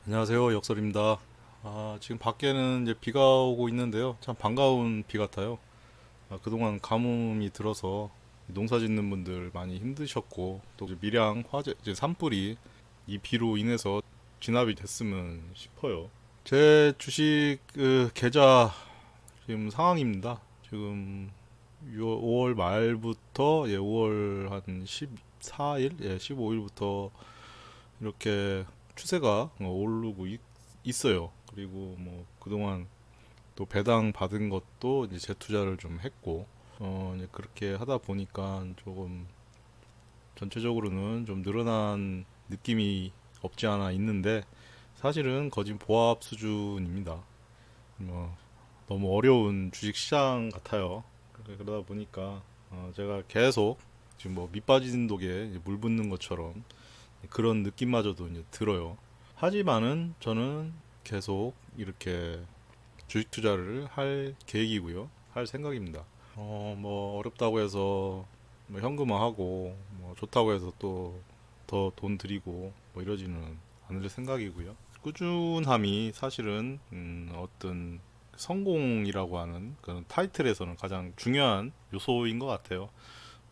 안녕하세요, 역설입니다. 지금 밖에는 이제 비가 오고 있는데요. 참 반가운 비 같아요. 그동안 가뭄이 들어서 농사 짓는 분들 많이 힘드셨고, 또 이제 밀양, 화재, 이제 산불이 이 비로 인해서 진압이 됐으면 싶어요. 제 주식 계좌 지금 상황입니다. 지금 5월 말부터 5월 한 14일, 15일부터 이렇게 추세가 오르고 있어요. 그리고 뭐 그동안 또 배당 받은 것도 이제 재투자를 좀 했고, 이제 그렇게 하다 보니까 조금 전체적으로는 좀 늘어난 느낌이 없지 않아 있는데, 사실은 거진 보합 수준입니다. 뭐 너무 어려운 주식 시장 같아요. 그러다 보니까 제가 계속 지금 뭐 밑빠진 독에 이제 물 붓는 것처럼 그런 느낌마저도 이제 들어요. 하지만은 저는 계속 이렇게 주식 투자를 할 계획이고요. 할 생각입니다. 뭐 어렵다고 해서 뭐 현금화하고 뭐 좋다고 해서 또 더 돈 들이고 뭐 이러지는 않을 생각이고요. 꾸준함이 사실은 어떤 성공이라고 하는 그런 타이틀에서는 가장 중요한 요소인 것 같아요.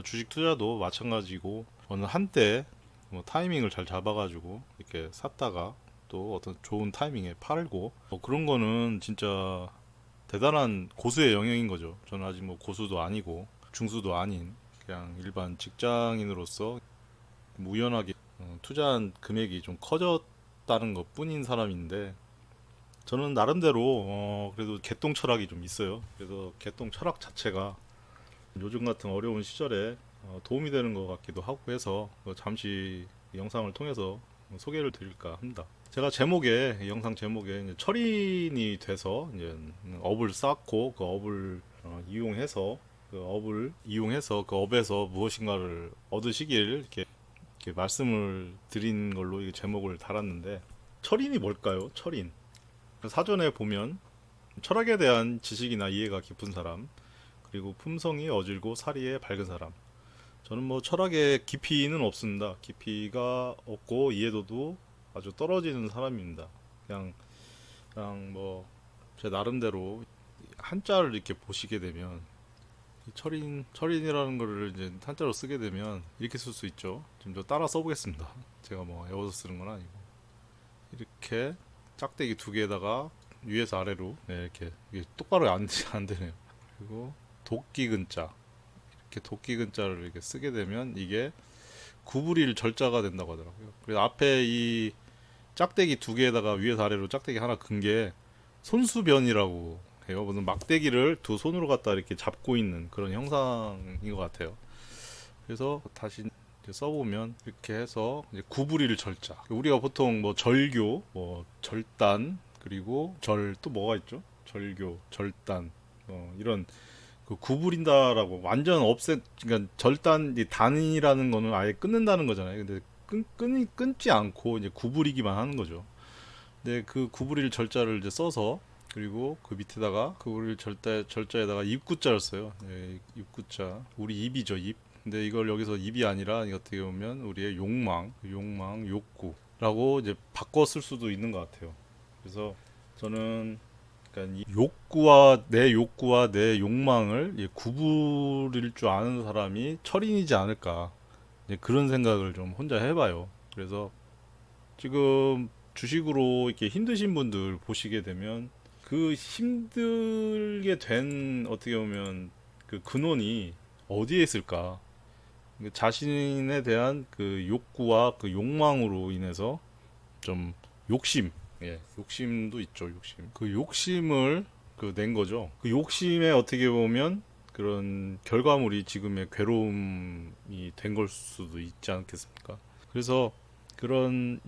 주식 투자도 마찬가지고 어느 한때 뭐 타이밍을 잘 잡아가지고 이렇게 샀다가 또 어떤 좋은 타이밍에 팔고 뭐 그런 거는 진짜 대단한 고수의 영역인 거죠. 저는 아직 뭐 고수도 아니고 중수도 아닌 그냥 일반 직장인으로서 우연하게 투자한 금액이 좀 커졌다는 것 뿐인 사람인데 저는 나름대로 그래도 개똥 철학이 좀 있어요. 그래서 개똥 철학 자체가 요즘 같은 어려운 시절에 도움이 되는 것 같기도 하고 해서 잠시 영상을 통해서 소개를 드릴까 합니다. 제가 영상 제목에 이제 철인이 돼서 이제 업을 쌓고 그 업을 이용해서 그 업에서 무엇인가를 얻으시길 이렇게 말씀을 드린 걸로 이 제목을 달았는데 철인이 뭘까요? 철인. 사전에 보면 철학에 대한 지식이나 이해가 깊은 사람, 그리고 품성이 어질고 사리에 밝은 사람. 저는 뭐 철학에 깊이는 없습니다. 깊이가 없고 이해도도 아주 떨어지는 사람입니다. 그냥 뭐 제 나름대로 한자를 이렇게 보시게 되면 철인이라는 거를 이제 한자로 쓰게 되면 이렇게 쓸 수 있죠. 좀 더 따라 써보겠습니다. 제가 뭐 외워서 쓰는 건 아니고 이렇게 짝대기 두 개에다가 위에서 아래로 네, 이렇게 이게 똑바로 안 되네요. 그리고 도끼 근자 이렇게 도끼 근자를 이렇게 쓰게 되면 이게 구부릴 절자가 된다고 하더라고요. 그래서 앞에 이 짝대기 두 개에다가 위에서 아래로 짝대기 하나 근 게 손수변이라고 해요. 무슨 막대기를 두 손으로 갖다 이렇게 잡고 있는 그런 형상인 것 같아요. 그래서 다시 이제 써보면 이렇게 해서 이제 구부릴 절자. 우리가 보통 뭐 절교, 뭐 절단, 그리고 절 또 뭐가 있죠? 절교, 절단, 이런 그 구부린다라고 완전 그러니까 절단 이 단이라는 거는 아예 끊는다는 거잖아요. 근데 끊지 않고 이제 구부리기만 하는 거죠. 근데 그 구부릴 절자를 이제 써서 그리고 그 밑에다가 구부릴 절자에다가 입구자를 써요. 네, 입구자. 우리 입이죠, 입. 근데 이걸 여기서 입이 아니라 이거 어떻게 보면 우리의 욕망, 욕구라고 이제 바꿔 쓸 수도 있는 것 같아요. 그래서 저는 그러니까 이 욕구와 내 욕망을 구부릴 줄 아는 사람이 철인이지 않을까 이제 그런 생각을 좀 혼자 해봐요. 그래서 지금 주식으로 이렇게 힘드신 분들 보시게 되면 그 힘들게 된 어떻게 보면 그 근원이 어디에 있을까? 그 자신에 대한 그 욕구와 그 욕망으로 인해서 좀 욕심, 욕심도 있죠, 욕심. 그 욕심을 그 낸 거죠. 그 욕심에 어떻게 보면 그런 결과물이 지금의 괴로움이 된 걸 수도 있지 않겠습니까? 그래서 그런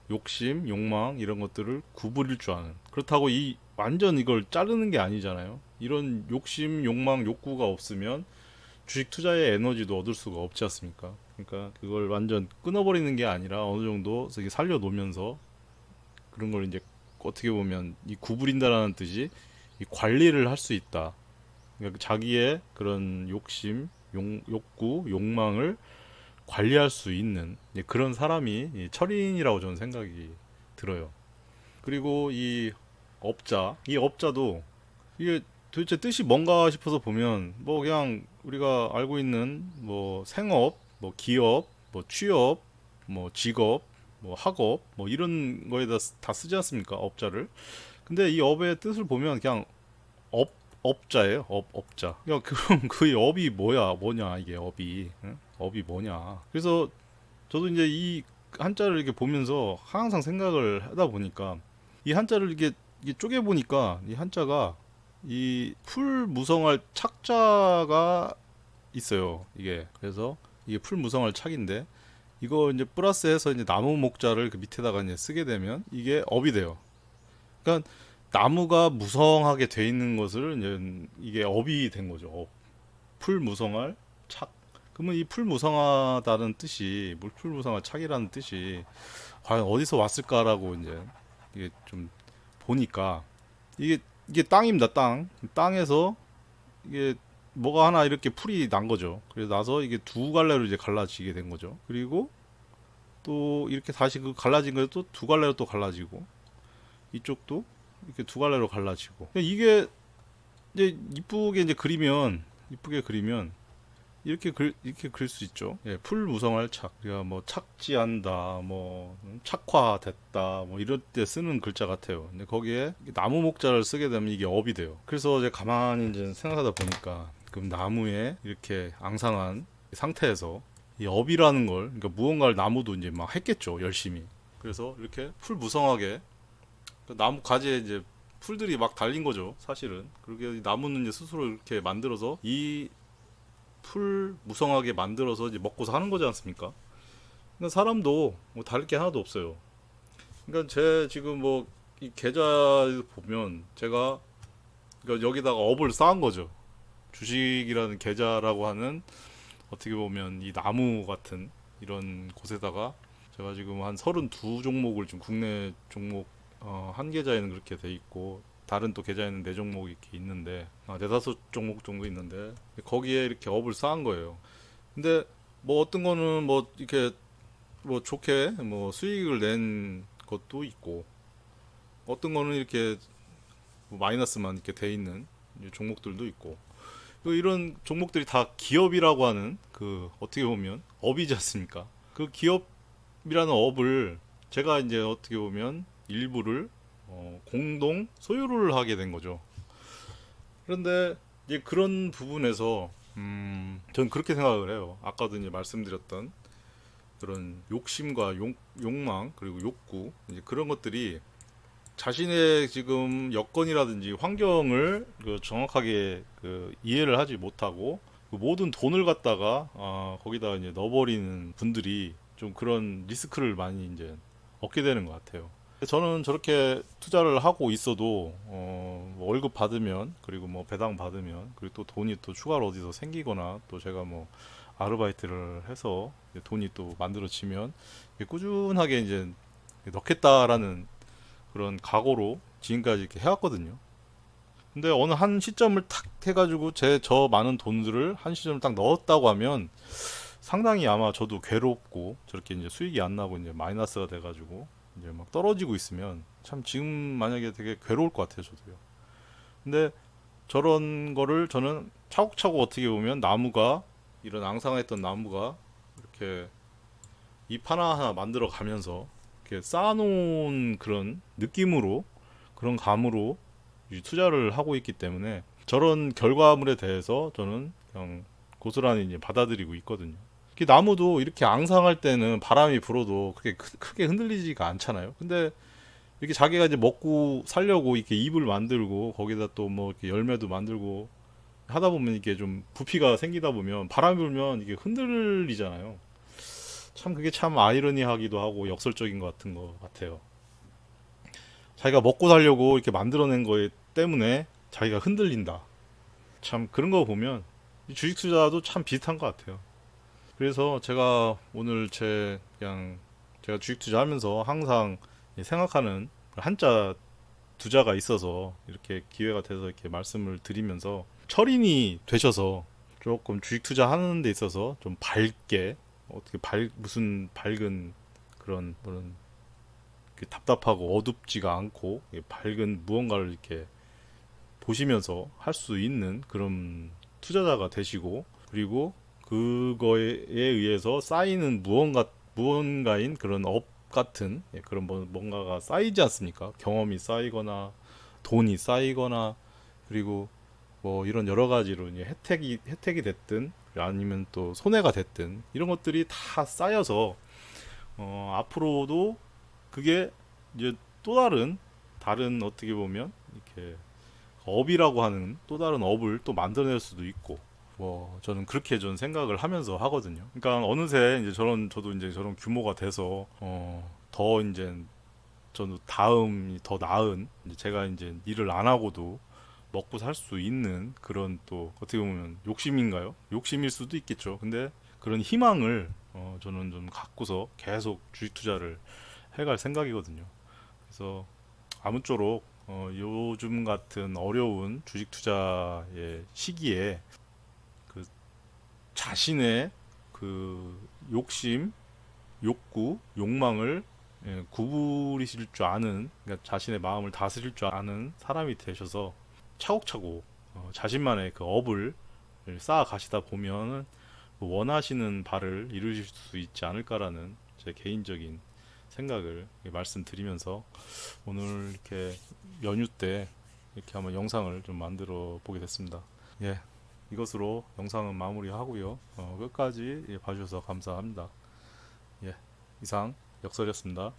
욕심, 욕망 이런 것들을 구부릴 줄 아는. 그렇다고 이 완전 이걸 자르는 게 아니잖아요. 이런 욕심, 욕망, 욕구가 없으면 주식 투자의 에너지도 얻을 수가 없지 않습니까? 그러니까 그걸 완전 끊어버리는 게 아니라 어느 정도 살려놓으면서 그런 걸 이제 어떻게 보면 이 구부린다라는 뜻이 이 관리를 할 수 있다. 그러니까 자기의 그런 욕구, 욕망을 관리할 수 있는 그런 사람이 철인이라고 저는 생각이 들어요. 그리고 이 업자도 이게 도대체 뜻이 뭔가 싶어서 보면 뭐 그냥 우리가 알고 있는 뭐 생업, 뭐 기업, 뭐 취업, 뭐 직업, 뭐 학업, 뭐 이런 거에다 다 쓰지 않습니까? 업자를. 근데 이 업의 뜻을 보면 그냥 업 업자예요. 업자. 야, 그럼 그 업이 뭐냐 이게 업이. 응? 업이 뭐냐. 그래서 저도 이제 이 한자를 이렇게 보면서 항상 생각을 하다 보니까 이 한자를 이게 쪼개 보니까 이 한자가 이 풀무성할 착자가 있어요. 이게 그래서 이게 풀무성할 착인데 이거 이제 플러스해서 이제 나무 목자를 그 밑에다가 이제 쓰게 되면 이게 업이 돼요. 그러니까 나무가 무성하게 돼 있는 것을 이제 이게 업이 된 거죠. 업. 풀무성할 착. 그러면 이 풀무성하다는 뜻이 풀무성할 착이라는 뜻이 과연 어디서 왔을까라고 이제 이게 좀 보니까 이게 땅입니다. 땅에서 이게 뭐가 하나 이렇게 풀이 난 거죠. 그래서 나서 이게 두 갈래로 이제 갈라지게 된 거죠. 그리고 또 이렇게 다시 그 갈라진 거에 또 두 갈래로 또 갈라지고 이쪽도 이렇게 두 갈래로 갈라지고 이게 이제 이쁘게 그리면 이렇게 그릴 수 있죠. 예, 풀무성할 착. 우리가 뭐 착지한다, 뭐 착화됐다, 뭐 이럴 때 쓰는 글자 같아요. 근데 거기에 나무 목자를 쓰게 되면 이게 업이 돼요. 그래서 이제 가만히 이제 생각하다 보니까 그럼 나무에 이렇게 앙상한 상태에서 이 업이라는 걸, 그러니까 무언가를 나무도 이제 막 했겠죠, 열심히. 그래서 이렇게 풀무성하게 나무 가지에 이제 풀들이 막 달린 거죠, 사실은. 그렇게 나무는 이제 스스로 이렇게 만들어서 이 풀 무성하게 만들어서 이제 먹고 사는 거지 않습니까? 그러니까 사람도 뭐 다를 게 하나도 없어요. 그러니까 제 지금 뭐 이 계좌 보면 제가 그러니까 여기다가 업을 쌓은 거죠. 주식이라는 계좌라고 하는 어떻게 보면 이 나무 같은 이런 곳에다가 제가 지금 한 32 종목을 지금 국내 종목 한 계좌에는 그렇게 돼 있고 다른 또 계좌에는 네 종목이 이렇게 있는데 네다섯 종목 정도 있는데 거기에 이렇게 업을 쌓은 거예요. 근데 뭐 어떤 거는 뭐 이렇게 뭐 좋게 뭐 수익을 낸 것도 있고 어떤 거는 이렇게 뭐 마이너스만 이렇게 돼 있는 종목들도 있고 이런 종목들이 다 기업이라고 하는 그 어떻게 보면 업이지 않습니까? 그 기업이라는 업을 제가 이제 어떻게 보면 일부를 공동 소유를 하게 된 거죠. 그런데 이제 그런 부분에서 전 그렇게 생각을 해요. 아까도 이제 말씀드렸던 그런 욕심과 욕망 그리고 욕구 이제 그런 것들이 자신의 지금 여건이라든지 환경을 그 정확하게 그 이해를 하지 못하고 그 모든 돈을 갖다가 거기다가 이제 넣어버리는 분들이 좀 그런 리스크를 많이 이제 얻게 되는 것 같아요. 저는 저렇게 투자를 하고 있어도 뭐 월급 받으면 그리고 뭐 배당 받으면 그리고 또 돈이 또 추가로 어디서 생기거나 또 제가 뭐 아르바이트를 해서 돈이 또 만들어지면 꾸준하게 이제 넣겠다라는 그런 각오로 지금까지 이렇게 해왔거든요. 근데 어느 한 시점을 탁 해가지고 저 많은 돈들을 한 시점을 딱 넣었다고 하면 상당히 아마 저도 괴롭고 저렇게 이제 수익이 안 나고 이제 마이너스가 돼가지고 이제 막 떨어지고 있으면 참 지금 만약에 되게 괴로울 것 같아요, 저도요. 근데 저런 거를 저는 차곡차곡 어떻게 보면 나무가 이런 앙상했던 나무가 이렇게 잎 하나하나 만들어 가면서 이렇게 쌓아놓은 그런 느낌으로 그런 감으로 투자를 하고 있기 때문에 저런 결과물에 대해서 저는 그냥 고스란히 이제 받아들이고 있거든요. 나무도 이렇게 앙상할 때는 바람이 불어도 크게 흔들리지가 않잖아요. 근데 이렇게 자기가 이제 먹고 살려고 이렇게 잎을 만들고 거기다 또 뭐 이렇게 열매도 만들고 하다 보면 이게 좀 부피가 생기다 보면 바람이 불면 이게 흔들리잖아요. 참 그게 참 아이러니하기도 하고 역설적인 것 같은 것 같아요. 자기가 먹고 살려고 이렇게 만들어낸 거에 때문에 자기가 흔들린다. 참 그런 거 보면 주식 투자도 참 비슷한 것 같아요. 그래서 제가 오늘 그냥 제가 주식 투자하면서 항상 생각하는 한자 두자가 있어서 이렇게 기회가 돼서 이렇게 말씀을 드리면서 철인이 되셔서 조금 주식 투자하는 데 있어서 좀 밝게 무슨 밝은 그런 답답하고 어둡지가 않고 밝은 무언가를 이렇게 보시면서 할 수 있는 그런 투자자가 되시고, 그리고 그거에 의해서 쌓이는 무언가인 그런 업 같은 그런 뭔가가 쌓이지 않습니까? 경험이 쌓이거나 돈이 쌓이거나, 그리고 뭐 이런 여러 가지로 이제 혜택이 됐든 아니면 또 손해가 됐든 이런 것들이 다 쌓여서 앞으로도 그게 이제 또 다른 어떻게 보면 이렇게 업이라고 하는 또 다른 업을 또 만들어낼 수도 있고, 뭐 저는 그렇게 좀 생각을 하면서 하거든요. 그러니까 어느새 이제 저도 이제 저런 규모가 돼서 더 이제 저는 다음이 더 나은, 이제 제가 이제 일을 안 하고도 먹고 살 수 있는 그런, 또 어떻게 보면 욕심인가요? 욕심일 수도 있겠죠. 근데 그런 희망을 저는 좀 갖고서 계속 주식 투자를 해갈 생각이거든요. 그래서 아무쪼록 요즘 같은 어려운 주식 투자의 시기에 그 자신의 그 욕심, 욕구, 욕망을 구부리실 줄 아는, 그러니까 자신의 마음을 다스릴 줄 아는 사람이 되셔서 차곡차곡 자신만의 그 업을 쌓아 가시다 보면 원하시는 바를 이루실 수 있지 않을까라는 제 개인적인 생각을 말씀드리면서, 오늘 이렇게 연휴 때 이렇게 한번 영상을 좀 만들어 보게 됐습니다. 예, 이것으로 영상은 마무리하고요. 끝까지 봐주셔서 감사합니다. 예, 이상 역설이었습니다.